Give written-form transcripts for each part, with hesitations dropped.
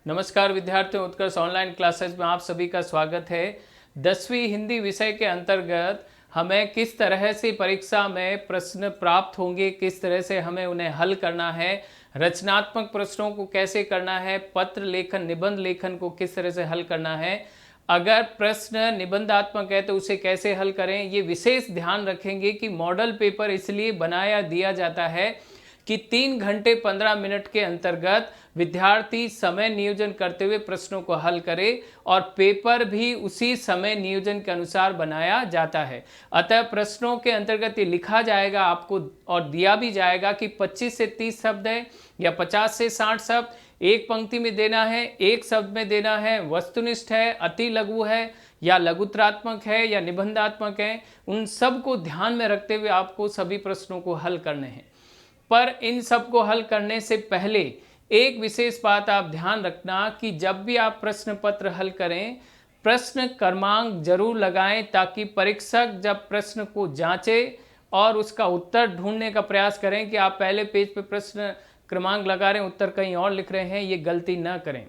नमस्कार विद्यार्थियों, उत्कर्ष online classes में आप सभी का स्वागत है। 10वीं हिंदी विषय के अंतर्गत हमें किस तरह से परीक्षा में प्रश्न प्राप्त होंगे, किस तरह से हमें उन्हें हल करना है, रचनात्मक प्रश्नों को कैसे करना है, पत्र लेखन निबंध लेखन को किस तरह से हल करना है, अगर प्रश्न निबंधात्मक है तो उसे कैसे हल करें, ये विशेष ध्यान रखेंगे कि मॉडल पेपर इसलिए बनाया दिया जाता है कि 3 घंटे 15 मिनट के अंतर्गत विद्यार्थी समय नियोजन करते हुए प्रश्नों को हल करे और पेपर भी उसी समय नियोजन के अनुसार बनाया जाता है। अतः प्रश्नों के अंतर्गत ये लिखा जाएगा आपको और दिया भी जाएगा कि 25 से 30 शब्द है या 50 से 60 शब्द एक पंक्ति में देना है, एक शब्द में देना है, वस्तुनिष्ठ है, अति लघु है या लघुत्रात्मक है या निबंधात्मक है, उन सब को ध्यान में रखते हुए आपको सभी प्रश्नों को हल करने हैं। पर इन सब को हल करने से पहले एक विशेष बात आप ध्यान रखना कि जब भी आप प्रश्न पत्र हल करें, प्रश्न क्रमांक जरूर लगाएं ताकि परीक्षक जब प्रश्न को जांचे और उसका उत्तर ढूंढने का प्रयास करें कि आप पहले पेज पे प्रश्न क्रमांक लगा रहे हैं, उत्तर कहीं और लिख रहे हैं, ये गलती ना करें।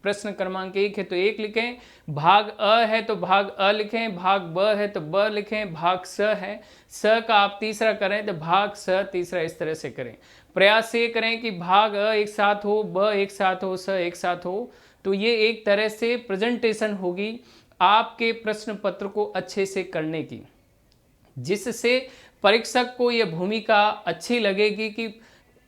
प्रश्न क्रमांक 1 है तो 1 लिखें, भाग अ है तो भाग अ लिखें, भाग ब है तो ब लिखें, भाग स है, स का आप तीसरा करें तो भाग स तीसरा, इस तरह से करें। प्रयास ये करें कि भाग अ एक साथ हो, ब एक साथ हो, स एक साथ हो, तो ये एक तरह से प्रेजेंटेशन होगी आपके प्रश्न पत्र को अच्छे से करने की, जिससे परीक्षक को यह भूमिका अच्छी लगेगी कि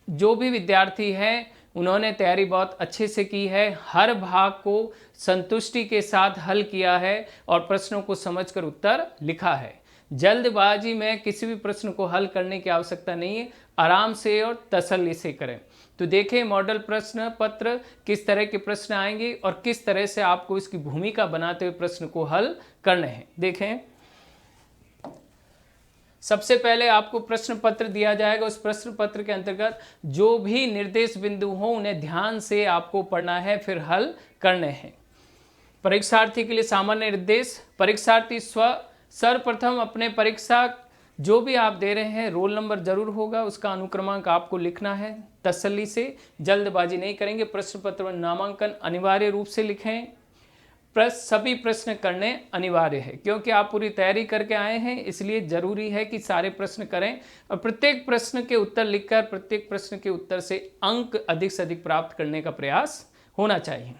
जो भी विद्यार्थी हैं उन्होंने तैयारी बहुत अच्छे से की है, हर भाग को संतुष्टि के साथ हल किया है और प्रश्नों को समझकर उत्तर लिखा है। जल्दबाजी में किसी भी प्रश्न को हल करने की आवश्यकता नहीं है, आराम से और तसल्ली से करें। तो देखें मॉडल प्रश्न पत्र किस तरह के प्रश्न आएंगे और किस तरह से आपको इसकी भूमिका बनाते हुए प्रश्न को हल करने हैं। देखें, सबसे पहले आपको प्रश्न पत्र दिया जाएगा। उस प्रश्न पत्र के अंतर्गत जो भी निर्देश बिंदु हो उन्हें ध्यान से आपको पढ़ना है, फिर हल करने हैं। परीक्षार्थी के लिए सामान्य निर्देश, परीक्षार्थी सर्वप्रथम अपने परीक्षा जो भी आप दे रहे हैं रोल नंबर जरूर होगा, उसका अनुक्रमांक आपको लिखना है, तसल्ली से, जल्दबाजी नहीं करेंगे। प्रश्न पत्र में नामांकन अनिवार्य रूप से लिखें। सभी प्रश्न करने अनिवार्य है क्योंकि आप पूरी तैयारी करके आए हैं, इसलिए जरूरी है कि सारे प्रश्न करें और प्रत्येक प्रश्न के उत्तर लिखकर प्रत्येक प्रश्न के उत्तर से अंक अधिक से अधिक प्राप्त करने का प्रयास होना चाहिए।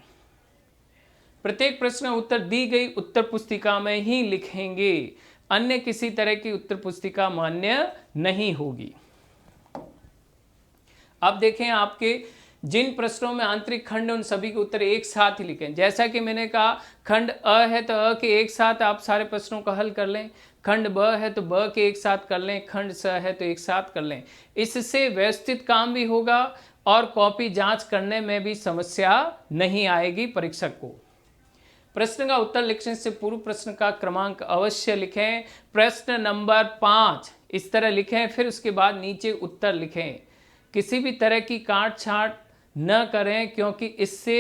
प्रत्येक प्रश्न उत्तर दी गई उत्तर पुस्तिका में ही लिखेंगे, अन्य किसी तरह की उत्तर पुस्तिका मान्य नहीं होगी। अब देखें, आपके जिन प्रश्नों में आंतरिक खंड उन सभी के उत्तर एक साथ ही लिखें। जैसा कि मैंने कहा, खंड अ है तो अ के एक साथ आप सारे प्रश्नों का हल कर लें, खंड ब है तो ब के एक साथ कर लें, खंड स है तो एक साथ कर लें। इससे व्यवस्थित काम भी होगा और कॉपी जांच करने में भी समस्या नहीं आएगी परीक्षक को। प्रश्न का उत्तर लिखने से पूर्व प्रश्न का क्रमांक अवश्य लिखें। प्रश्न नंबर 5 इस तरह लिखें, फिर उसके बाद नीचे उत्तर लिखें। किसी भी तरह की काट छाट न करें क्योंकि इससे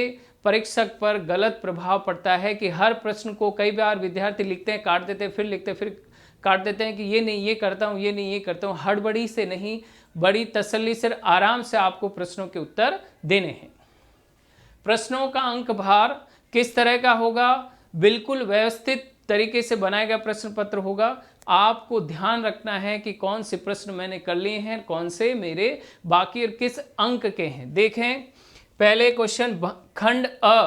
परीक्षक पर गलत प्रभाव पड़ता है कि हर प्रश्न को कई बार विद्यार्थी लिखते हैं, काट देते हैं, फिर लिखते हैं, फिर काट देते हैं कि ये नहीं ये करता हूँ, ये नहीं ये करता हूँ। हड़बड़ी से नहीं, बड़ी तसल्ली से आराम से आपको प्रश्नों के उत्तर देने हैं। प्रश्नों का अंक भार किस तरह का होगा? बिल्कुल व्यवस्थित तरीके से बनाया गया प्रश्न पत्र होगा। आपको ध्यान रखना है कि कौन से प्रश्न मैंने कर लिए हैं, कौन से मेरे बाकी और किस अंक के हैं। देखें, पहले क्वेश्चन खंड अ,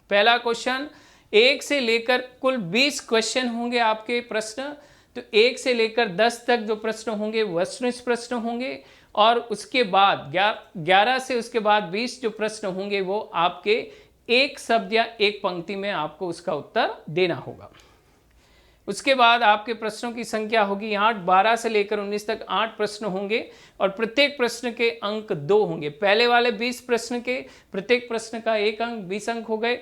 पहला क्वेश्चन 1 से लेकर कुल 20 क्वेश्चन होंगे आपके प्रश्न। तो 1 से लेकर 10 तक जो प्रश्न होंगे वस्तुनिष्ठ प्रश्न होंगे और उसके बाद 11 से उसके बाद 20 जो प्रश्न होंगे वो आपके एक शब्द या एक पंक्ति में आपको उसका उत्तर देना होगा। उसके बाद आपके प्रश्नों की संख्या होगी 8, 12 से लेकर 19 तक 8 प्रश्न होंगे और प्रत्येक प्रश्न के अंक 2 होंगे। पहले वाले 20 प्रश्न के प्रत्येक प्रश्न का 1 अंक, 20 अंक हो गए।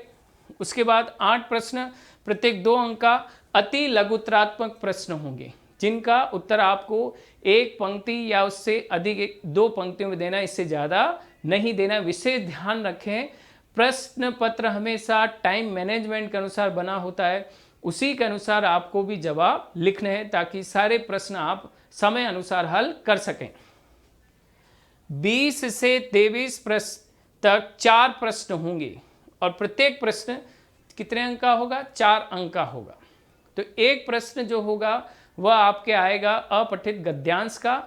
उसके बाद 8 प्रश्न प्रत्येक 2 अंक का अति लघुत्रात्मक प्रश्न होंगे, जिनका उत्तर आपको एक पंक्ति या उससे अधिक 2 पंक्तियों में देना, इससे ज़्यादा नहीं देना। विशेष ध्यान रखें, प्रश्न पत्र हमेशा टाइम मैनेजमेंट के अनुसार बना होता है, उसी के अनुसार आपको भी जवाब लिखने हैं ताकि सारे प्रश्न आप समय अनुसार हल कर सकें। 20 से 23 प्रश्न तक 4 प्रश्न होंगे और प्रत्येक प्रश्न कितने अंक का होगा? 4 अंक का होगा। तो एक प्रश्न जो होगा वह आपके आएगा अपठित गद्यांश का,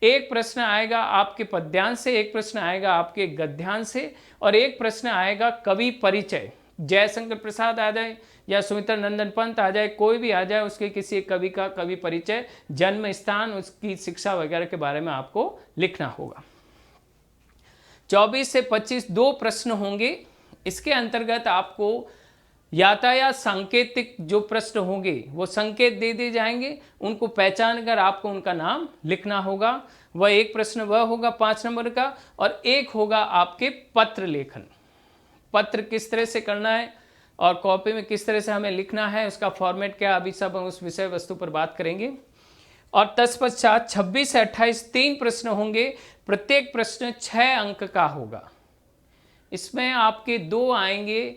एक प्रश्न आएगा आपके पद्यांश से, एक प्रश्न आएगा आपके गद्यांश से, और एक प्रश्न आएगा कवि परिचय। जयशंकर प्रसाद आ जाए या सुमित्रा नंदन पंत आ जाए, कोई भी आ जाए, उसके किसी एक कवि का कवि परिचय, जन्म स्थान, उसकी शिक्षा वगैरह के बारे में आपको लिखना होगा। 24 से 25 2 प्रश्न होंगे। इसके अंतर्गत आपको यातायात सांकेतिक जो प्रश्न होंगे वो संकेत दे दिए जाएंगे, उनको पहचान कर आपको उनका नाम लिखना होगा। वह एक प्रश्न वह होगा 5 नंबर का, और एक होगा आपके पत्र लेखन। पत्र किस तरह से करना है और कॉपी में किस तरह से हमें लिखना है, उसका फॉर्मेट क्या, अभी सब हम उस विषय वस्तु पर बात करेंगे। और तत्पश्चात 26 से 28 3 प्रश्न होंगे। प्रत्येक प्रश्न 6 अंक का होगा। इसमें आपके 2 आएंगे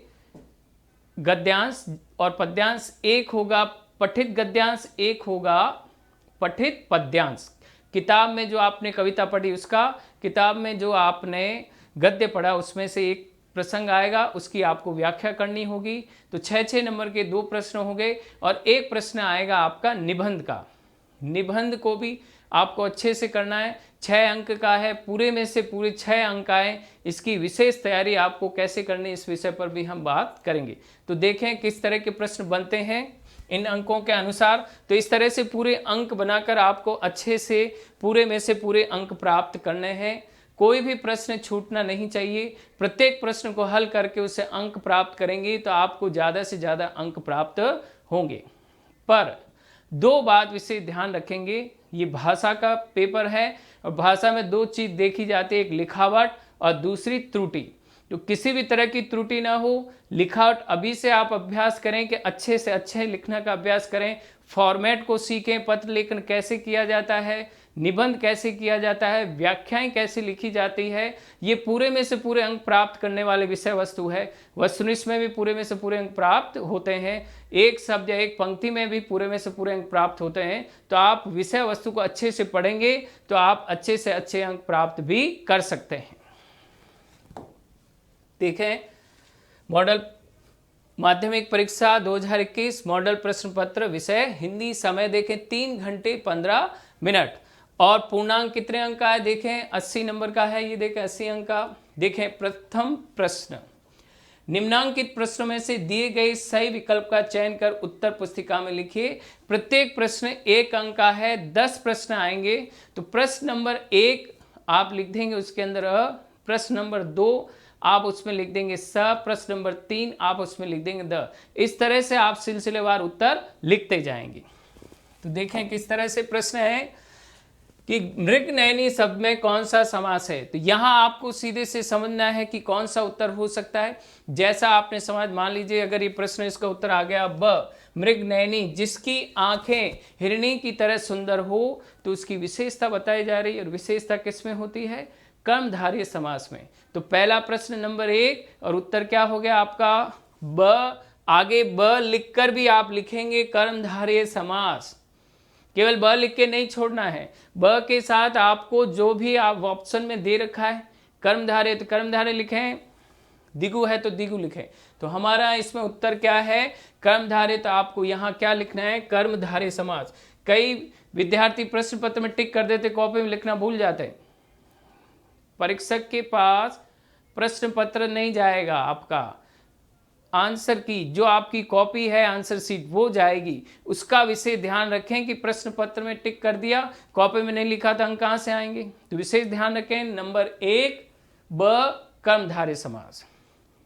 गद्यांश और पद्यांश, एक होगा पठित गद्यांश, एक होगा पठित पद्यांश। किताब में जो आपने कविता पढ़ी उसका, किताब में जो आपने गद्य पढ़ा उसमें से एक प्रसंग आएगा, उसकी आपको व्याख्या करनी होगी। तो 6-6 नंबर के 2 प्रश्न हो गए, और एक प्रश्न आएगा आपका निबंध का। निबंध को भी आपको अच्छे से करना है, 6 अंक का है, पूरे में से पूरे 6 अंक आए। इसकी विशेष तैयारी आपको कैसे करनी, इस विषय पर भी हम बात करेंगे। तो देखें किस तरह के प्रश्न बनते हैं इन अंकों के अनुसार। तो इस तरह से पूरे अंक बनाकर आपको अच्छे से पूरे में से पूरे अंक प्राप्त करने हैं। कोई भी प्रश्न छूटना नहीं चाहिए। प्रत्येक प्रश्न को हल करके उससे अंक प्राप्त करेंगे तो आपको ज़्यादा से ज़्यादा अंक प्राप्त होंगे। पर 2 बात विशेष ध्यान रखेंगे, ये भाषा का पेपर है और भाषा में 2 चीज़ देखी जाती है, एक लिखावट और दूसरी त्रुटि। तो किसी भी तरह की त्रुटि ना हो। लिखावट अभी से आप अभ्यास करें कि अच्छे से अच्छे लिखने का अभ्यास करें, फॉर्मेट को सीखें, पत्र लेखन कैसे किया जाता है, निबंध कैसे किया जाता है, व्याख्याएं कैसे लिखी जाती है। ये पूरे में से पूरे अंक प्राप्त करने वाले विषय वस्तु है। वस्तुनिष्ठ में भी पूरे में से पूरे अंक प्राप्त होते हैं, एक शब्द या एक पंक्ति में भी पूरे में से पूरे अंक प्राप्त होते हैं। तो आप विषय वस्तु को अच्छे से पढ़ेंगे तो आप अच्छे से अच्छे अंक प्राप्त भी कर सकते हैं। देखें, मॉडल माध्यमिक परीक्षा 2021 मॉडल प्रश्न पत्र विषय हिंदी, समय देखें 3 घंटे 15 मिनट, और पूर्णांक कितने अंक का है? देखें 80 नंबर का है, ये देखें 80 अंक का। देखें प्रथम प्रश्न, निम्नांकित प्रश्नों में से दिए गए सही विकल्प का चयन कर उत्तर पुस्तिका में लिखिए। प्रत्येक प्रश्न 1 अंक का है, 10 प्रश्न आएंगे। तो प्रश्न नंबर 1 आप लिख देंगे उसके अंदर अ, प्रश्न नंबर 2 आप उसमें लिख देंगे स, प्रश्न नंबर 3 आप उसमें लिख देंगे द। इस तरह से आप सिलसिलेवार उत्तर लिखते जाएंगे। तो देखें किस तरह से प्रश्न है कि मृगनयनी शब्द में कौन सा समास है। तो यहाँ आपको सीधे से समझना है कि कौन सा उत्तर हो सकता है। जैसा आपने समझ, मान लीजिए अगर ये प्रश्न इसका उत्तर आ गया ब, मृगनयनी जिसकी आंखें हिरणी की तरह सुंदर हो, तो उसकी विशेषता बताई जा रही है। और विशेषता किस में होती है? कर्मधारय समास में। तो पहला प्रश्न नंबर 1 और उत्तर क्या हो गया आपका ब। आगे ब लिखकर भी आप लिखेंगे कर्मधारय समास, केवल ब लिख के नहीं छोड़ना है। ब के साथ आपको जो भी आप ऑप्शन में दे रखा है, कर्मधारय तो कर्मधारय लिखें, दिगु है तो दिगु लिखें। तो हमारा इसमें उत्तर क्या है? कर्मधारय। तो आपको यहाँ क्या लिखना है? कर्मधारय समास। कई विद्यार्थी प्रश्न पत्र में टिक कर देते, कॉपी में लिखना भूल जाते हैं। परीक्षक के पास प्रश्न पत्र नहीं जाएगा, आपका आंसर की जो आपकी कॉपी है आंसर शीट वो जाएगी। उसका विशेष ध्यान रखें कि प्रश्न पत्र में टिक कर दिया, कॉपी में नहीं लिखा था, अंक कहाँ से आएंगे? तो विशेष ध्यान रखें। नंबर 1 ब कर्मधारय समास।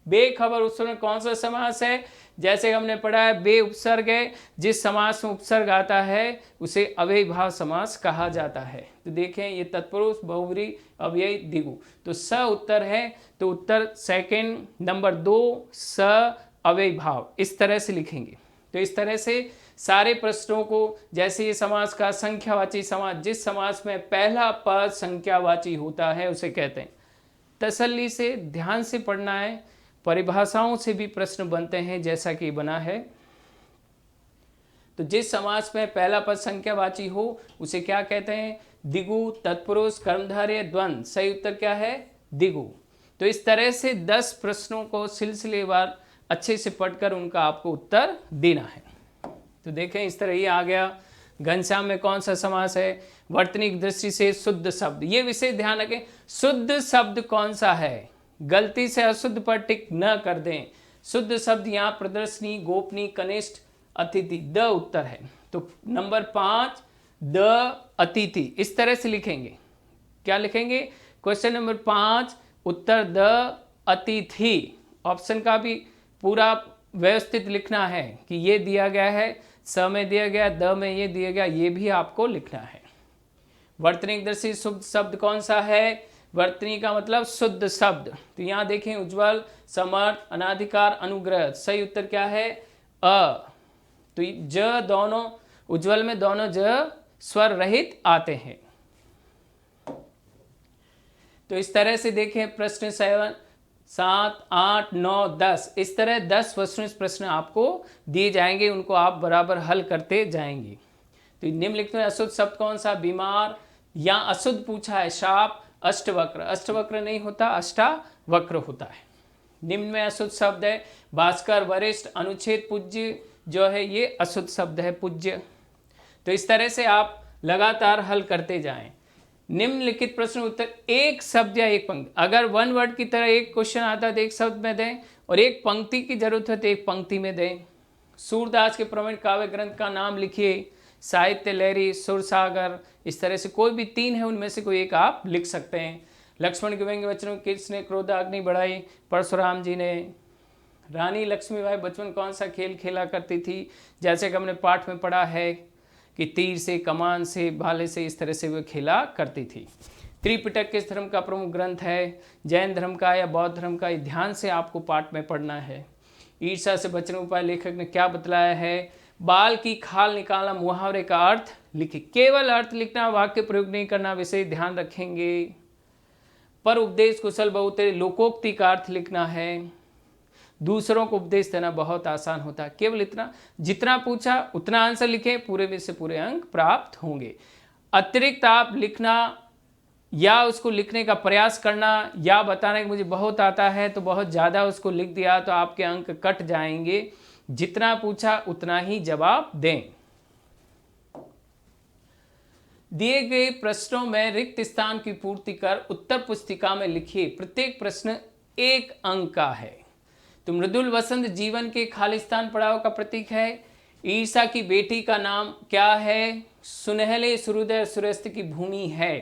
बेखबर उपसर्ग कौन सा समास है? जैसे हमने पढ़ा है बे उपसर्ग है, जिस समास में उपसर्ग आता है उसे अव्ययीभाव समास कहा जाता है। तो देखें ये तत्पुरुष, बहुव्रीहि, अव्ययी, द्विगु। तो स उत्तर है। तो उत्तर सेकंड नंबर 2 स अव्ययीभाव, इस तरह से लिखेंगे। तो इस तरह से सारे प्रश्नों को, जैसे ये समास का संख्यावाची समास, जिस समास में पहला पद संख्यावाची होता है उसे कहते हैं। तसल्ली से ध्यान से पढ़ना है, परिभाषाओं से भी प्रश्न बनते हैं जैसा कि बना है। तो जिस समास में पहला पद संख्यावाची हो उसे क्या कहते हैं? दिगु, तत्पुरुष, कर्मधारय, द्वंद्व। सही उत्तर क्या है? दिगु। तो इस तरह से 10 प्रश्नों को सिलसिलेवार अच्छे से पढ़कर उनका आपको उत्तर देना है। तो देखें इस तरह ये आ गया। घनश्याम में कौन सा समास है? वर्तनिक दृष्टि से शुद्ध शब्द। ये विषय ध्यान रखें, शुद्ध शब्द कौन सा है, गलती से अशुद्ध पर टिक न कर दें। शुद्ध शब्द यहाँ प्रदर्शनी, गोपनीय, कनिष्ठ, अतिथि, द उत्तर है। तो नंबर 5 द अतिथि, इस तरह से लिखेंगे। क्या लिखेंगे? क्वेश्चन नंबर 5 उत्तर द अतिथि। ऑप्शन का भी पूरा व्यवस्थित लिखना है कि ये दिया गया है, स में दिया गया, द में ये दिया गया, ये भी आपको लिखना है। वर्तनिक दृष्टि शुद्ध शब्द कौन सा है? वर्तनी का मतलब शुद्ध शब्द। तो यहाँ देखें, उज्ज्वल, समर्थ, अनाधिकार, अनुग्रह। सही उत्तर क्या है? अ। तो ज दोनों, उज्ज्वल में दोनों ज स्वर रहित आते हैं। तो इस तरह से देखें प्रश्न 7, 8, 9, 10, इस तरह 10 प्रश्न आपको दिए जाएंगे, उनको आप बराबर हल करते जाएंगे। तो निम्नलिखित में अशुद्ध शब्द कौन सा? बीमार, या अशुद्ध पूछा है शाप, अष्टवक्र। अष्टवक्र नहीं होता, अष्टावक्र होता है। निम्न में अशुद्ध शब्द है भास्कर, वरिष्ठ, अनुच्छेद, पूज्य जो है ये अशुद्ध शब्द है, पूज्य। तो इस तरह से आप लगातार हल करते जाएं। निम्नलिखित प्रश्न उत्तर एक शब्द या एक पंक्ति। अगर वन वर्ड की तरह एक क्वेश्चन आता है तो एक शब्द में दें, और एक पंक्ति की जरूरत है तो एक पंक्ति में दें। सूरदास के प्रवीण काव्य ग्रंथ का नाम लिखिए। साहित्य लहरी, सुरसागर, इस तरह से कोई भी 3 है, उनमें से कोई एक आप लिख सकते हैं। लक्ष्मण के व्यंग्य वचनों किसने क्रोधाग्नि बढ़ाई? परशुराम जी ने। रानी लक्ष्मीबाई बचपन कौन सा खेल खेला करती थी? जैसे कि हमने पाठ में पढ़ा है कि तीर से, कमान से, भाले से, इस तरह से वो खेला करती थी। त्रिपिटक किस धर्म का प्रमुख ग्रंथ है? जैन धर्म का या बौद्ध धर्म का? ध्यान से आपको पाठ में पढ़ना है। ईर्ष्या से बचने उपाय लेखक ने क्या बतलाया है? बाल की खाल निकालना, मुहावरे का अर्थ लिखिए। केवल अर्थ लिखना, वाक्य प्रयोग नहीं करना, विषय ध्यान रखेंगे। पर उपदेश कुशल बहुतेरे, लोकोक्ति का अर्थ लिखना है। दूसरों को उपदेश देना बहुत आसान होता है। केवल इतना, जितना पूछा उतना आंसर लिखें, पूरे में से पूरे अंक प्राप्त होंगे। अतिरिक्त आप लिखना या उसको लिखने का प्रयास करना या बताना कि मुझे बहुत आता है तो बहुत ज़्यादा उसको लिख दिया तो आपके अंक कट जाएंगे। जितना पूछा उतना ही जवाब दें। दिए गए प्रश्नों में रिक्त स्थान की पूर्ति कर उत्तर पुस्तिका में लिखिए। प्रत्येक प्रश्न 1 अंक का है। तो मृदुल वसंत जीवन के खालिस्तान पड़ाव का प्रतीक है। ईर्षा की बेटी का नाम क्या है? सुनहले सूर्योदय सूर्यास्त की भूमि है।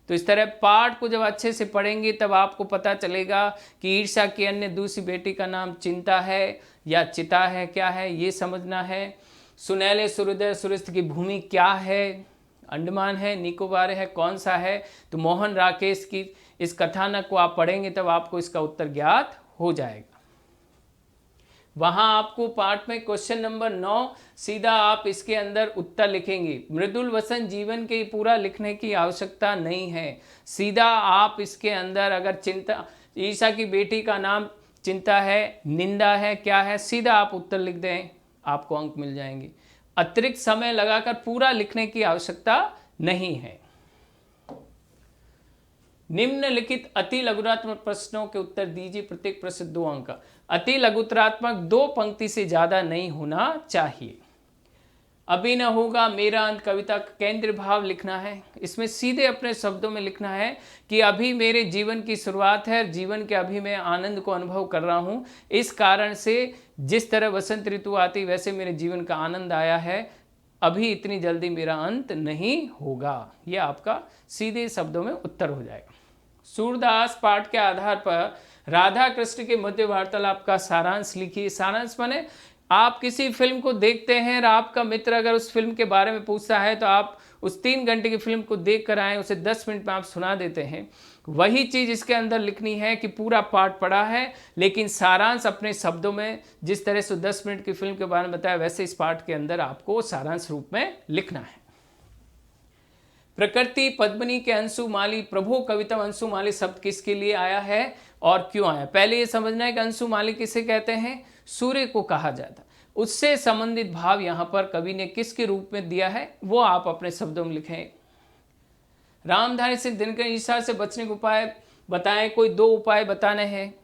तो इस तरह पाठ को जब अच्छे से पढ़ेंगे तब आपको पता चलेगा कि ईर्षा की अन्य दूसरी बेटी का नाम चिंता है या चिता है, क्या है ये समझना है। सुनहले सूर्योदय सूर्यास्त की भूमि क्या है? अंडमान है, निकोबार है, कौन सा है? तो मोहन राकेश की इस कथानक को आप पढ़ेंगे तब आपको इसका उत्तर ज्ञात हो जाएगा। वहां आपको पाठ में क्वेश्चन नंबर 9 सीधा आप इसके अंदर उत्तर लिखेंगे। मृदुल वसंत जीवन के पूरा लिखने की आवश्यकता नहीं है। सीधा आप इसके अंदर अगर चिंता, ईर्षा की बेटी का नाम चिंता है, निंदा है, क्या है, सीधा आप उत्तर लिख दें, आपको अंक मिल जाएंगे। अतिरिक्त समय लगाकर पूरा लिखने की आवश्यकता नहीं है। निम्नलिखित अति लघुत्तरात्मक प्रश्नों के उत्तर दीजिए। प्रत्येक प्रश्न 2 अंक का। अति लघुत्तरात्मक 2 पंक्ति से ज्यादा नहीं होना चाहिए। अभी न होगा मेरा अंत कविता का केंद्र भाव लिखना है। इसमें सीधे अपने शब्दों में लिखना है कि अभी मेरे जीवन की शुरुआत है, जीवन के अभी मैं आनंद को अनुभव कर रहा हूँ। इस कारण से जिस तरह वसंत ऋतु आती वैसे मेरे जीवन का आनंद आया है। अभी इतनी जल्दी मेरा अंत नहीं होगा। यह आपका सीधे शब्दों में उत्तर हो जाएगा। सूरदास पाठ के आधार पर राधा कृष्ण के मध्य वार्तालाप का सारांश लिखिए। सारांश माने आप किसी फिल्म को देखते हैं और आपका मित्र अगर उस फिल्म के बारे में पूछता है तो आप उस 3 घंटे की फिल्म को देख कर आए, उसे 10 मिनट में आप सुना देते हैं। वही चीज़ इसके अंदर लिखनी है कि पूरा पाठ पढ़ा है लेकिन सारांश अपने शब्दों में, जिस तरह से 10 मिनट की फिल्म के बारे में बताया वैसे इस पाठ के अंदर आपको सारांश रूप में लिखना है। प्रकृति पद्मिनी के अंशुमाली, प्रभु कवितम अंशुमाली शब्द किसके लिए आया है और क्यों आया? पहले ये समझना है कि अंशुमाली किसे कहते हैं? सूर्य को कहा जाता। उससे संबंधित भाव यहाँ पर कवि ने किसके रूप में दिया है वो आप अपने शब्दों में लिखें। रामधारी सिंह दिनकर ईर्ष्या से बचने का उपाय बताएं, कोई 2 उपाय बताने हैं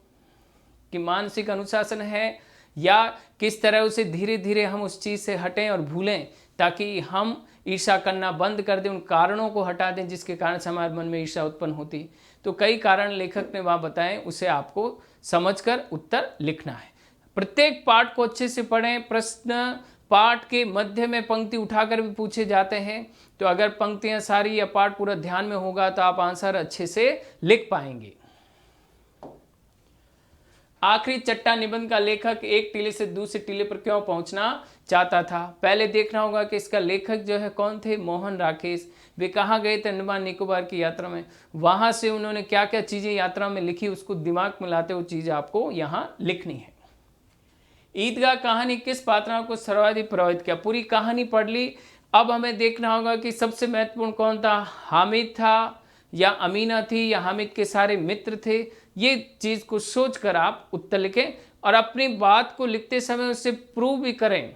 कि मानसिक अनुशासन है या किस तरह उसे धीरे धीरे हम उस चीज़ से हटें और भूलें, ताकि हम ईर्ष्या करना बंद कर दें, उन कारणों को हटा दें जिसके कारण से हमारे मन में ईर्ष्या उत्पन्न होती। तो कई कारण लेखक ने वहाँ बताएं, उसे आपको समझकर उत्तर लिखना है। प्रत्येक पाठ को अच्छे से पढ़ें। प्रश्न पाठ के मध्य में पंक्ति उठाकर भी पूछे जाते हैं, तो अगर पंक्तियां सारी या पाठ पूरा ध्यान में होगा तो आप आंसर अच्छे से लिख पाएंगे। आखिरी चट्टा निबंध का लेखक एक टीले से दूसरे टीले पर क्यों पहुंचना चाहता था? पहले देखना होगा कि इसका लेखक जो है कौन थे। मोहन राकेश। वे कहाँ गए थे? अंडमान निकोबार की यात्रा में। वहां से उन्होंने क्या क्या चीजें यात्रा में लिखी, उसको दिमाग में लाते वो चीजें आपको यहाँ लिखनी है। ईदगाह कहानी किस पात्र को सर्वाधिक प्रभावित किया? पूरी कहानी पढ़ ली। अब हमें देखना होगा कि सबसे महत्वपूर्ण कौन था, हामिद था या अमीना थी या हामिद के सारे मित्र थे। ये चीज़ को सोचकर आप उत्तर लिखें और अपनी बात को लिखते समय उससे प्रूव भी करें,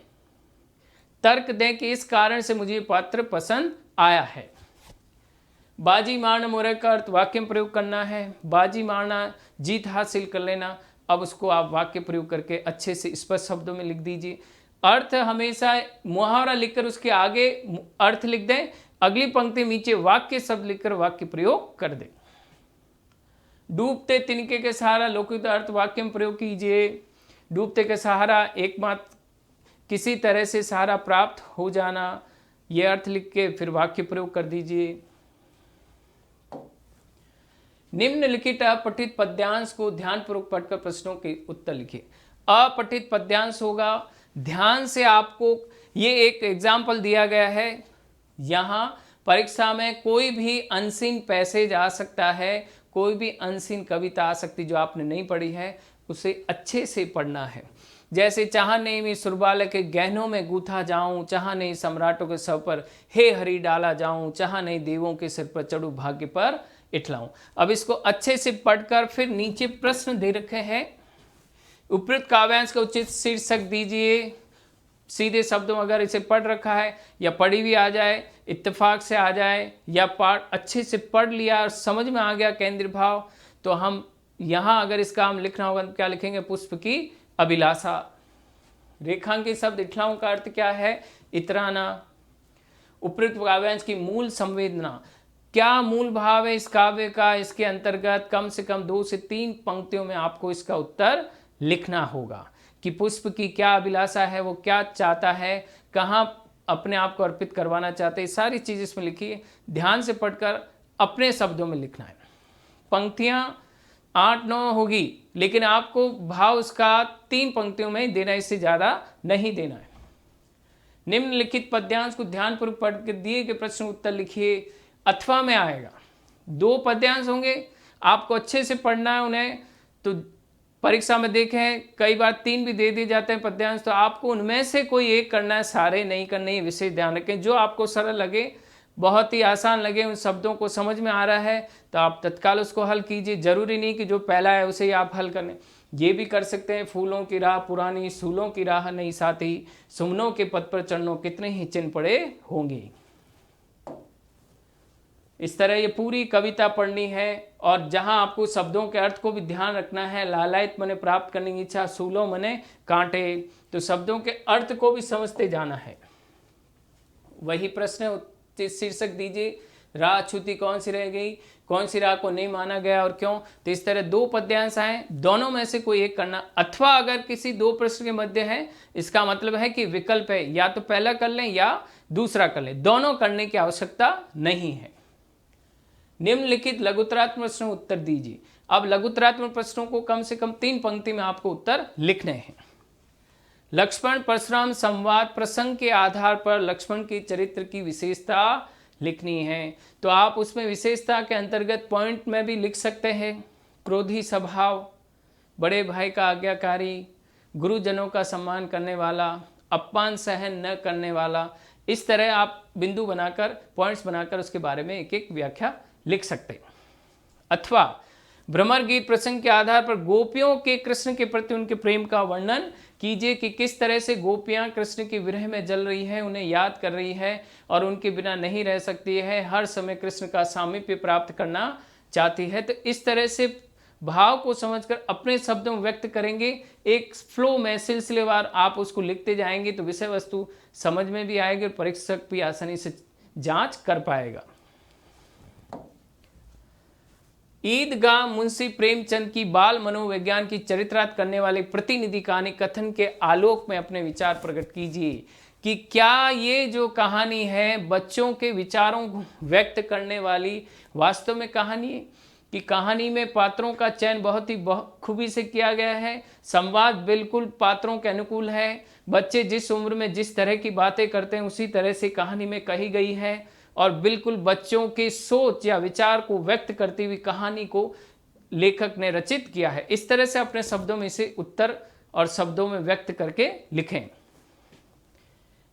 तर्क दें कि इस कारण से मुझे पात्र पसंद आया है। बाजी मारना मुहूर्त का अर्थ वाक्य में प्रयोग करना है। बाजी मारना जीत हासिल कर लेना। अब उसको आप वाक्य प्रयोग करके अच्छे से स्पष्ट शब्दों में लिख दीजिए। अर्थ हमेशा मुहावरा लिखकर उसके आगे अर्थ लिख दें, अगली पंक्ति नीचे वाक्य शब्द लिखकर वाक्य प्रयोग कर दें। डूबते तिनके के सहारा लौकिक अर्थ वाक्य में प्रयोग कीजिए। डूबते के सहारा एकमात्र किसी तरह से सहारा प्राप्त हो जाना, यह अर्थ लिख के फिर वाक्य प्रयोग कर दीजिए। निम्नलिखित अपठित पद्यांश को ध्यानपूर्वक पढ़कर प्रश्नों के उत्तर लिखिए। अपठित पद्यांश होगा, ध्यान से आपको ये एक एग्जाम्पल दिया गया है। यहाँ परीक्षा में कोई भी अनसीन पैसेज आ सकता है, कोई भी अनसीन कविता आ सकती जो आपने नहीं पढ़ी है, उसे अच्छे से पढ़ना है। जैसे चाह नहीं मैं सुरबाल के गहनों में गूथा जाऊं, चाह नहीं सम्राटों के सर पर हे हरि डाला जाऊं, चाह नहीं देवों के सिर पर चढ़ू भाग्य पर इठलाऊं। अब इसको अच्छे से पढ़कर फिर नीचे प्रश्न दे रखे हैं। उपयुक्त काव्यांश का उचित शीर्षक दीजिए। सीधे शब्दों में अगर इसे पढ़ रखा है या पढ़ी भी आ जाए, इत्तेफाक से आ जाए, या पाठ अच्छे से पढ़ लिया और समझ में आ गया केंद्र भाव, तो हम यहाँ अगर इसका हम लिखना होगा तो क्या लिखेंगे? पुष्प की अभिलाषा। रेखांकित शब्द इठलाऊं का अर्थ क्या है? इतराना। उपयुक्त काव्यांश की मूल संवेदना, क्या मूल भाव है इस काव्य का? इसके अंतर्गत कम से कम 2 से 3 पंक्तियों में आपको इसका उत्तर लिखना होगा कि पुष्प की क्या अभिलाषा है, वो क्या चाहता है, कहाँ अपने आप को अर्पित करवाना चाहते हैं, सारी चीज़ इसमें लिखिए। ध्यान से पढ़कर अपने शब्दों में लिखना है। पंक्तियाँ 8-9 होगी, लेकिन आपको भाव उसका 3 पंक्तियों में देना, इससे ज़्यादा नहीं देना है। निम्नलिखित पद्यांश को ध्यानपूर्वक पढ़ के दिए गए प्रश्न उत्तर लिखिए। अथवा में आएगा, 2 पद्यांश होंगे, आपको अच्छे से पढ़ना है उन्हें। तो परीक्षा में देखें कई बार 3 भी दे दिए जाते हैं पद्यांश, तो आपको उनमें से कोई एक करना है, सारे नहीं करने। ये विशेष ध्यान रखें, जो आपको सरल लगे, बहुत ही आसान लगे, उन शब्दों को समझ में आ रहा है तो आप तत्काल उसको हल कीजिए। जरूरी नहीं कि जो पहला है उसे ही आप हल करने, ये भी कर सकते हैं। फूलों की राह पुरानी, सूलों की राह नहीं साथी, सुमनों के पद पर चढ़नो कितने ही चिन्ह पड़े होंगे। इस तरह ये पूरी कविता पढ़नी है और जहां आपको शब्दों के अर्थ को भी ध्यान रखना है। लालायत मने प्राप्त करने की इच्छा, सूलो मने कांटे, तो शब्दों के अर्थ को भी समझते जाना है। वही प्रश्न शीर्षक दीजिए, राह अछूती कौन सी रह गई, कौन सी राह को नहीं माना गया और क्यों। तो इस तरह 2 पद्यांश आए, दोनों में से कोई एक करना। अथवा अगर किसी 2 प्रश्न के मध्य है, इसका मतलब है कि विकल्प है, या तो पहला कर लें या दूसरा कर लें, दोनों करने की आवश्यकता नहीं है। निम्नलिखित लघुतरात्मक प्रश्नों उत्तर दीजिए। अब लघुतरात्मक प्रश्नों को कम से कम 3 पंक्ति में आपको उत्तर लिखने हैं। लक्ष्मण परशुराम संवाद प्रसंग के आधार पर लक्ष्मण के चरित्र की विशेषता लिखनी है। तो आप उसमें विशेषता के अंतर्गत पॉइंट में भी लिख सकते हैं। क्रोधी स्वभाव, बड़े भाई का आज्ञाकारी, गुरुजनों का सम्मान करने वाला, अपमान सहन न करने वाला। इस तरह आप बिंदु बनाकर, पॉइंट्स बनाकर उसके बारे में एक एक व्याख्या लिख सकते हैं। अथवा भ्रमर गीत प्रसंग के आधार पर गोपियों के कृष्ण के प्रति उनके प्रेम का वर्णन कीजिए कि किस तरह से गोपियां कृष्ण की विरह में जल रही हैं, उन्हें याद कर रही है और उनके बिना नहीं रह सकती है, हर समय कृष्ण का सामीप्य प्राप्त करना चाहती है। तो इस तरह से भाव को समझकर अपने शब्दों में व्यक्त करेंगे, एक फ्लो में सिलसिलेवार आप उसको लिखते जाएंगे तो विषय वस्तु समझ में भी आएगी और परीक्षक भी आसानी से जांच कर पाएगा। ईदगाह मुंशी प्रेमचंद की बाल मनोविज्ञान की चरित्रार्थ करने वाले प्रतिनिधि कहानी कथन के आलोक में अपने विचार प्रकट कीजिए कि क्या ये जो कहानी है बच्चों के विचारों को व्यक्त करने वाली वास्तव में कहानी है, कि कहानी में पात्रों का चयन बहुत ही खूबी से किया गया है, संवाद बिल्कुल पात्रों के अनुकूल है, बच्चे जिस उम्र में जिस तरह की बातें करते हैं उसी तरह से कहानी में कही गई है और बिल्कुल बच्चों के सोच या विचार को व्यक्त करती हुई कहानी को लेखक ने रचित किया है। इस तरह से अपने शब्दों में इसे उत्तर और शब्दों में व्यक्त करके लिखें।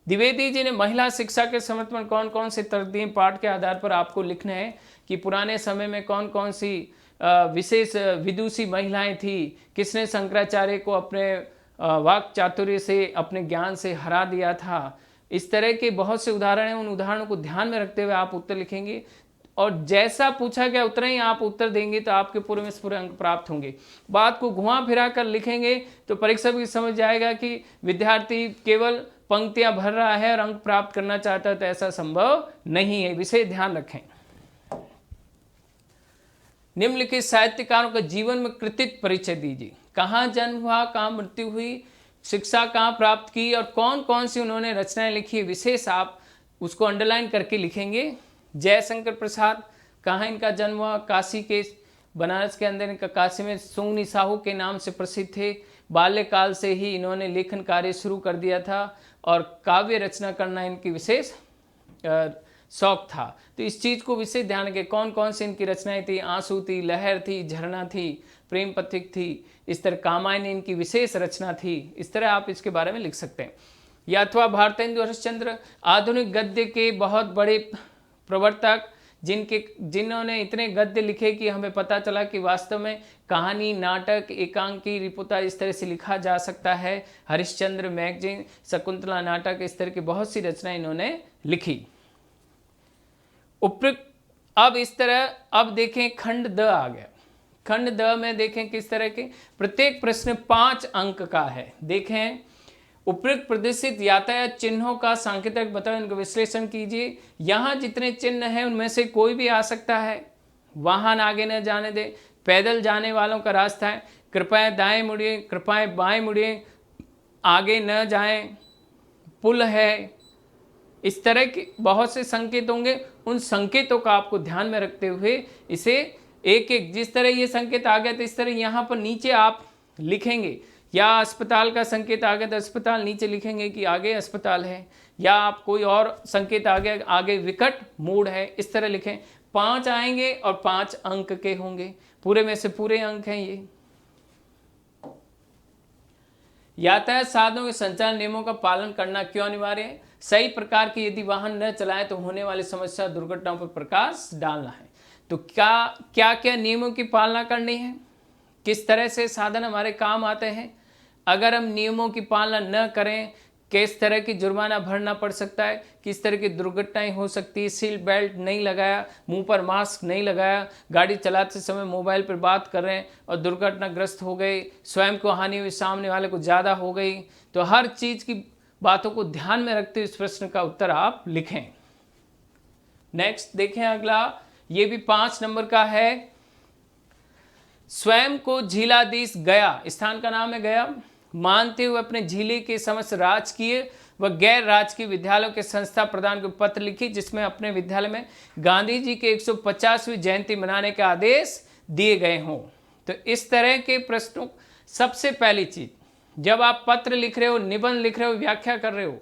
द्विवेदी जी ने महिला शिक्षा के समर्थन में कौन कौन से तर्क दिए, पाठ के आधार पर आपको लिखना है कि पुराने समय में कौन कौन सी विशेष विदुषी महिलाएं थी, किसने शंकराचार्य को अपने वाक चातुर्य से अपने ज्ञान से हरा दिया था। इस तरह के बहुत से उदाहरण हैं, उन उदाहरणों को ध्यान में रखते हुए आप उत्तर लिखेंगे और जैसा पूछा गया उतना ही आप उत्तर देंगे तो आपके पूरे में पूरे अंक प्राप्त होंगे। बात को घुमा फिरा कर लिखेंगे तो परीक्षक भी समझ जाएगा कि विद्यार्थी केवल पंक्तियां भर रहा है और अंक प्राप्त करना चाहता है, तो ऐसा संभव नहीं है। विषय ध्यान रखें। निम्नलिखित साहित्यकारों का जीवन में कृतित्व परिचय दीजिए। कहाँ जन्म हुआ, कहाँ मृत्यु हुई, शिक्षा कहाँ प्राप्त की और कौन कौन सी उन्होंने रचनाएं लिखी है, विशेष आप उसको अंडरलाइन करके लिखेंगे। जयशंकर प्रसाद, कहाँ इनका जन्म हुआ, काशी के बनारस के अंदर इनका काशी में सुंगनी साहू के नाम से प्रसिद्ध थे। बाल्यकाल से ही इन्होंने लेखन कार्य शुरू कर दिया था और काव्य रचना करना इनकी विशेष शौक था। तो इस चीज़ को विशेष ध्यान रखें, कौन कौन सी इनकी रचनाएं थी। आंसू थी, लहर थी, झरना थी, प्रेम पथिक थी, इस तरह कामायनी इनकी विशेष रचना थी। इस तरह आप इसके बारे में लिख सकते हैं। या अथवा भारतेंदु हरिश्चंद्र, आधुनिक गद्य के बहुत बड़े प्रवर्तक, जिन्होंने इतने गद्य लिखे कि हमें पता चला कि वास्तव में कहानी, नाटक, एकांकी, रिपुता इस तरह से लिखा जा सकता है। हरिश्चंद्र मैगजीन, शकुंतला नाटक, इस तरह की बहुत सी रचनाएं इन्होंने लिखी। उपयुक्त अब इस तरह, अब देखें खंड द आ गया। खंड द में देखें किस तरह के, प्रत्येक प्रश्न 5 अंक का है। देखें, उपयुक्त प्रदर्शित यातायात चिन्हों का सांकेतिक बताओ, इनका विश्लेषण कीजिए। यहाँ जितने चिन्ह हैं उनमें से कोई भी आ सकता है। वाहन आगे न जाने दे, पैदल जाने वालों का रास्ता है, कृपया दाएं मुड़िए, कृपया बाएं मुड़िए, आगे न जाएं, पुल है, इस तरह के बहुत से संकेत होंगे। उन संकेतों का आपको ध्यान में रखते हुए इसे एक एक, जिस तरह ये संकेत आ गया तो इस तरह यहाँ पर नीचे आप लिखेंगे। या अस्पताल का संकेत आ गया तो अस्पताल नीचे लिखेंगे कि आगे अस्पताल है, या आप कोई और संकेत आ गया आगे विकट मोड़ है, इस तरह लिखें। 5 आएंगे और 5 अंक के होंगे, पूरे में से पूरे अंक हैं ये। यातायात साधनों के संचालन नियमों का पालन करना क्यों अनिवार्य है? सही प्रकार की यदि वाहन न चलाए तो होने वाली समस्या, दुर्घटनाओं पर प्रकाश डालना है। तो क्या क्या नियमों की पालना करनी है, किस तरह से साधन हमारे काम आते हैं, अगर हम नियमों की पालना न करें किस तरह की जुर्माना भरना पड़ सकता है, किस तरह की दुर्घटनाएं हो सकती है। सीट बेल्ट नहीं लगाया, मुंह पर मास्क नहीं लगाया, गाड़ी चलाते समय मोबाइल पर बात कर रहे हैं और दुर्घटनाग्रस्त हो गए, स्वयं को हानि हुई, सामने वाले को ज़्यादा हो गई। तो हर चीज़ की बातों को ध्यान में रखते हुए इस प्रश्न का उत्तर आप लिखें। नेक्स्ट देखें अगला, ये भी 5 नंबर का है। स्वयं को झीलाधीश गया, स्थान का नाम है गया, मानते हुए अपने झीले के समस्त राजकीय व गैर राजकीय विद्यालयों के संस्था प्रधान को पत्र लिखी, जिसमें अपने विद्यालय में गांधी जी के 150वीं जयंती मनाने के आदेश दिए गए हों। तो इस तरह के प्रश्नों, सबसे पहली चीज, जब आप पत्र लिख रहे हो, निबंध लिख रहे हो, व्याख्या कर रहे हो,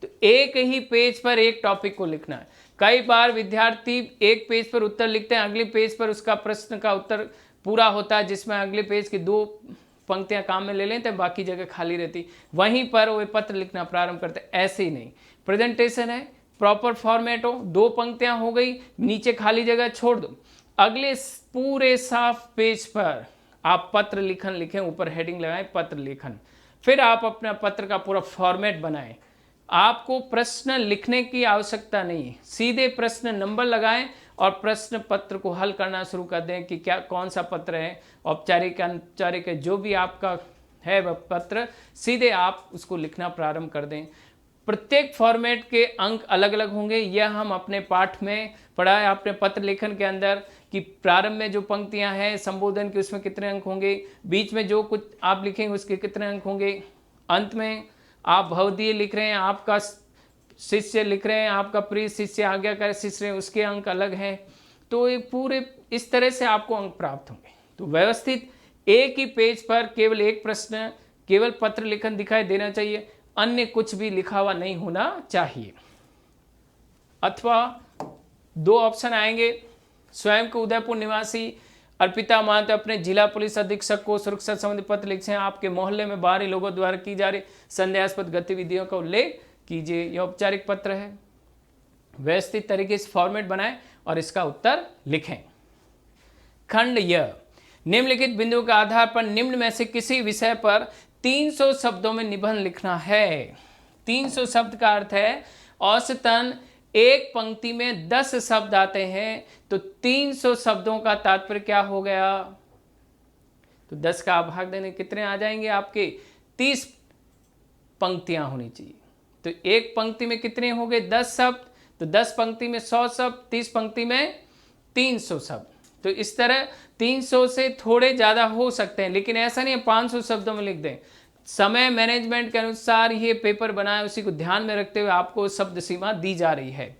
तो एक ही पेज पर एक टॉपिक को लिखना है। कई बार विद्यार्थी एक पेज पर उत्तर लिखते हैं, अगले पेज पर उसका प्रश्न का उत्तर पूरा होता है, जिसमें अगले पेज की 2 पंक्तियां काम में ले लेते हैं, बाकी जगह खाली रहती, वहीं पर वो पत्र लिखना प्रारंभ करते। ऐसे ही नहीं, प्रेजेंटेशन है, प्रॉपर फॉर्मेट हो, 2 पंक्तियां हो गई, नीचे खाली जगह छोड़ दो, अगले पूरे साफ पेज पर आप पत्र लिखन लिखें, ऊपर हेडिंग लगाएं पत्र लेखन, फिर आप अपना पत्र का पूरा फॉर्मेट बनाएं। आपको प्रश्न लिखने की आवश्यकता नहीं है, सीधे प्रश्न नंबर लगाएं और प्रश्न पत्र को हल करना शुरू कर दें कि क्या कौन सा पत्र है, औपचारिक अनौपचारिक जो भी आपका है वह पत्र, सीधे आप उसको लिखना प्रारंभ कर दें। प्रत्येक फॉर्मेट के अंक अलग अलग होंगे। यह हम अपने पाठ में पढ़ा है, अपने पत्र लेखन के अंदर, कि प्रारंभ में जो पंक्तियां हैं संबोधन के उसमें कितने अंक होंगे, बीच में जो कुछ आप लिखेंगे उसके कितने अंक होंगे, अंत में आप भवदीय लिख रहे हैं, आपका शिष्य लिख रहे हैं, आपका प्रिय शिष्य आज्ञाकारी शिष्य उसके अंक अलग हैं। तो ये पूरे इस तरह से आपको अंक प्राप्त होंगे। तो व्यवस्थित एक ही पेज पर केवल एक प्रश्न, केवल पत्र लेखन दिखाई देना चाहिए, अन्य कुछ भी लिखा हुआ नहीं होना चाहिए। अथवा दो ऑप्शन आएंगे, स्वयं को उदयपुर निवासी अर्पिता महंत अपने जिला पुलिस अधीक्षक को सुरक्षा संबंधी पत्र लिखते हैं, आपके मोहल्ले में बाहरी लोगों द्वारा की जा रही संदेहास्पद गतिविधियों का उल्लेख कीजिए। यह औपचारिक पत्र है। व्यवस्थित तरीके से फॉर्मेट बनाएं और इसका उत्तर लिखें। खंड य, निम्नलिखित बिंदुओं के आधार पर निम्न में से किसी विषय पर 300 शब्दों में निबंध लिखना है। 300 शब्द का अर्थ है औसतन एक पंक्ति में 10 शब्द आते हैं, तो 300 शब्दों का तात्पर्य क्या हो गया? तो 10 का भाग देने कितने आ जाएंगे आपके? 30 पंक्तियां होनी चाहिए। तो एक पंक्ति में कितने हो गए? 10 शब्द। तो 10 पंक्ति में 100 शब्द, 30 पंक्ति में 300 शब्द। तो इस तरह 300 से थोड़े ज़्यादा हो सकते हैं, लेकिन ऐसा नहीं है 500 शब्दों में लिख दें। समय मैनेजमेंट के अनुसार ये पेपर बनाए, उसी को ध्यान में रखते हुए आपको शब्द सीमा दी जा रही है।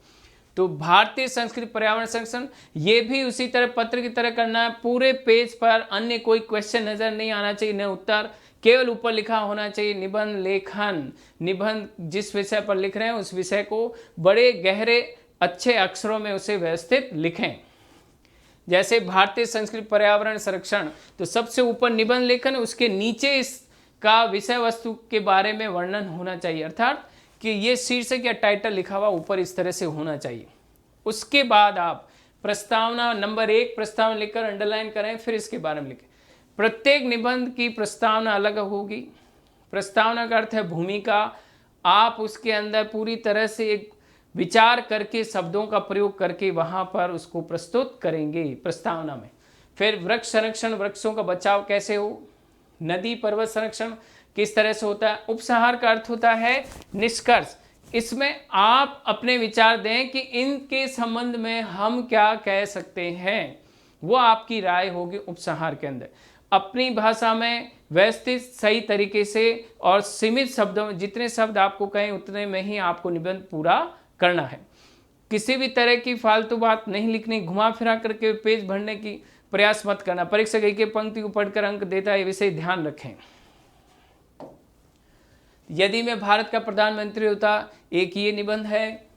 तो भारतीय संस्कृति पर्यावरण संरक्षण ये भी उसी तरह पत्र की तरह करना है। पूरे पेज पर अन्य कोई क्वेश्चन नजर नहीं आना चाहिए, न उत्तर, केवल ऊपर लिखा होना चाहिए निबंध लेखन। निबंध जिस विषय पर लिख रहे हैं उस विषय को बड़े गहरे अच्छे अक्षरों में उसे व्यवस्थित लिखें। जैसे भारतीय संस्कृति पर्यावरण संरक्षण, तो सबसे ऊपर निबंध लेखन, उसके नीचे इसका विषय वस्तु के बारे में वर्णन होना चाहिए, अर्थात कि ये शीर्षक या टाइटल लिखा हुआ ऊपर इस तरह से होना चाहिए। उसके बाद आप प्रस्तावना नंबर 1 प्रस्तावना लिखकर अंडरलाइन करें, फिर इसके बारे में लिखें। प्रत्येक निबंध की प्रस्तावना अलग होगी। प्रस्तावना का अर्थ है भूमिका। आप उसके अंदर पूरी तरह से एक विचार करके शब्दों का प्रयोग करके वहां पर उसको प्रस्तुत करेंगे प्रस्तावना में। फिर वृक्ष संरक्षण, वृक्षों का बचाव कैसे हो, नदी पर्वत संरक्षण किस तरह से होता है। उपसंहार का अर्थ होता है निष्कर्ष। इसमें आप अपने विचार दें कि इनके संबंध में हम क्या कह सकते हैं, वो आपकी राय होगी उपसंहार के अंदर। अपनी भाषा में व्यवस्थित सही तरीके से और सीमित शब्दों में, जितने शब्द आपको कहें उतने में ही आपको निबंध पूरा करना है। किसी भी तरह की फालतू बात नहीं लिखनी, घुमा फिरा करके पेज भरने की प्रयास मत करना। परीक्षक एक एक पंक्ति को पढ़कर अंक देता है, विषय ध्यान रखें। यदि मैं भारत का प्रधानमंत्री होता, एक ये निबंध है।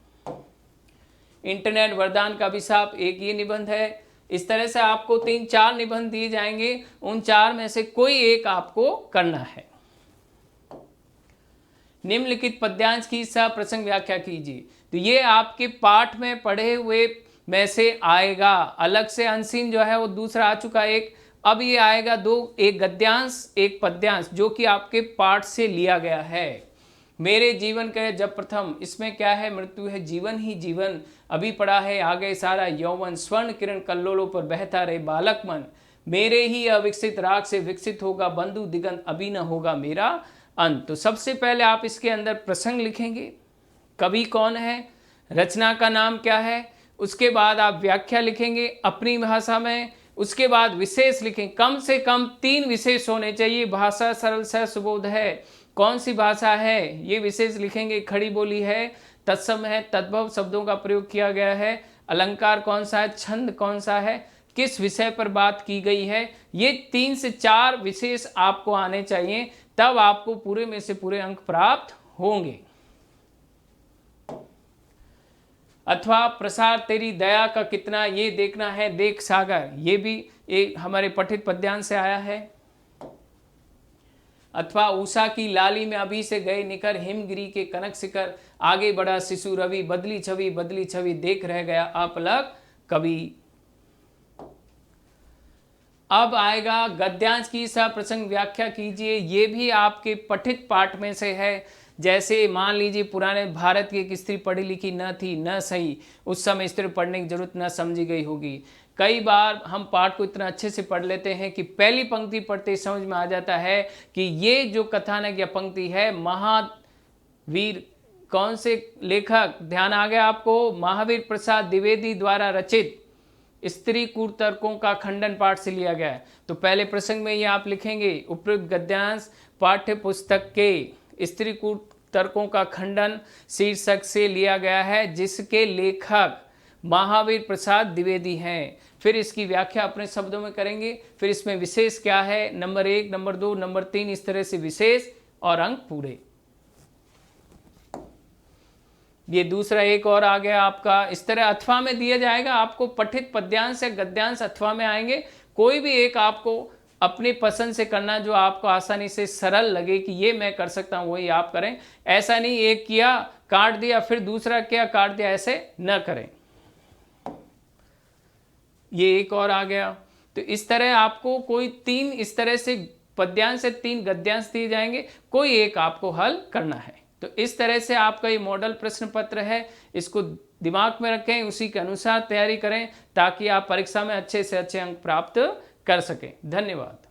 इंटरनेट वरदान का अभिशाप, एक ये निबंध है। इस तरह से आपको 3-4 निबंध दिए जाएंगे, उन 4 में से कोई एक आपको करना है। निम्नलिखित पद्यांश की सप्रसंग व्याख्या कीजिए। तो ये आपके पाठ में पढ़े हुए में से आएगा। अलग से अनसीन जो है वो दूसरा आ चुका एक, अब ये आएगा 2, एक गद्यांश एक पद्यांश, जो कि आपके पाठ से लिया गया है। मेरे जीवन का जब प्रथम, इसमें क्या है? मृत्यु है, जीवन ही जीवन, अभी पड़ा है आगे सारा यौवन, स्वर्ण किरण कल्लोलों पर बहता रहे बालक मन, मेरे ही अविकसित राग से विकसित होगा बंधु दिगंत, अभी न होगा मेरा अंत। तो सबसे पहले आप इसके अंदर प्रसंग लिखेंगे, कवि कौन है, रचना का नाम क्या है, उसके बाद आप व्याख्या लिखेंगे अपनी भाषा में, उसके बाद विशेष लिखें। कम से कम 3 विशेष होने चाहिए। भाषा सरल सा सुबोध है, कौन सी भाषा है ये विशेष लिखेंगे। खड़ी बोली है, तत्सम है, तद्भव शब्दों का प्रयोग किया गया है, अलंकार कौन सा है, छंद कौन सा है, किस विषय पर बात की गई है। ये 3 से 4 विशेष आपको आने चाहिए, तब आपको पूरे में से पूरे अंक प्राप्त होंगे। अथवा प्रसार तेरी दया का कितना ये देखना है, देख सागर, ये भी एक हमारे पठित पद्यांश से आया है। अथवा उषा की लाली में अभी से गए निकर, हिमगिरी के कनक शिखर, आगे बढ़ा शिशु रवि, बदली छवि देख रह गया अपलक कवि। अब आएगा गद्यांश की सप्रसंग व्याख्या कीजिए। ये भी आपके पठित पाठ में से है। जैसे मान लीजिए पुराने भारत की एक स्त्री पढ़ी लिखी न थी, न सही, उस समय स्त्री पढ़ने की जरूरत न समझी गई होगी। कई बार हम पाठ को इतना अच्छे से पढ़ लेते हैं कि पहली पंक्ति पढ़ते ही समझ में आ जाता है कि ये जो कथानक या पंक्ति है महावीर, कौन से लेखक, ध्यान आ गया आपको, महावीर प्रसाद द्विवेदी द्वारा रचित स्त्री कुतर्कों का खंडन पाठ से लिया गया है। तो पहले प्रसंग में ये आप लिखेंगे, उपयुक्त गद्यांश पाठ्य पुस्तक के स्त्री कुतर्कों का खंडन शीर्षक से लिया गया है, जिसके लेखक महावीर प्रसाद द्विवेदी हैं। फिर इसकी व्याख्या अपने शब्दों में करेंगे, फिर इसमें विशेष क्या है, नंबर 1, नंबर 2, नंबर 3, इस तरह से विशेष और अंक पूरे। ये दूसरा एक और आ गया आपका, इस तरह अथवा में दिया जाएगा आपको, पठित पद्यांश या गद्यांश अथवा में आएंगे। कोई भी एक आपको अपनी पसंद से करना जो आपको आसानी से सरल लगे कि ये मैं कर सकता हूँ, वही आप करें। ऐसा नहीं एक किया काट दिया फिर दूसरा किया काट दिया, ऐसे न करें। ये एक और आ गया। तो इस तरह आपको कोई 3 इस तरह से पद्यांश से 3 गद्यांश दिए जाएंगे, कोई एक आपको हल करना है। तो इस तरह से आपका ये मॉडल प्रश्न पत्र है, इसको दिमाग में रखें, उसी के अनुसार तैयारी करें ताकि आप परीक्षा में अच्छे से अच्छे अंक प्राप्त कर सकें। धन्यवाद।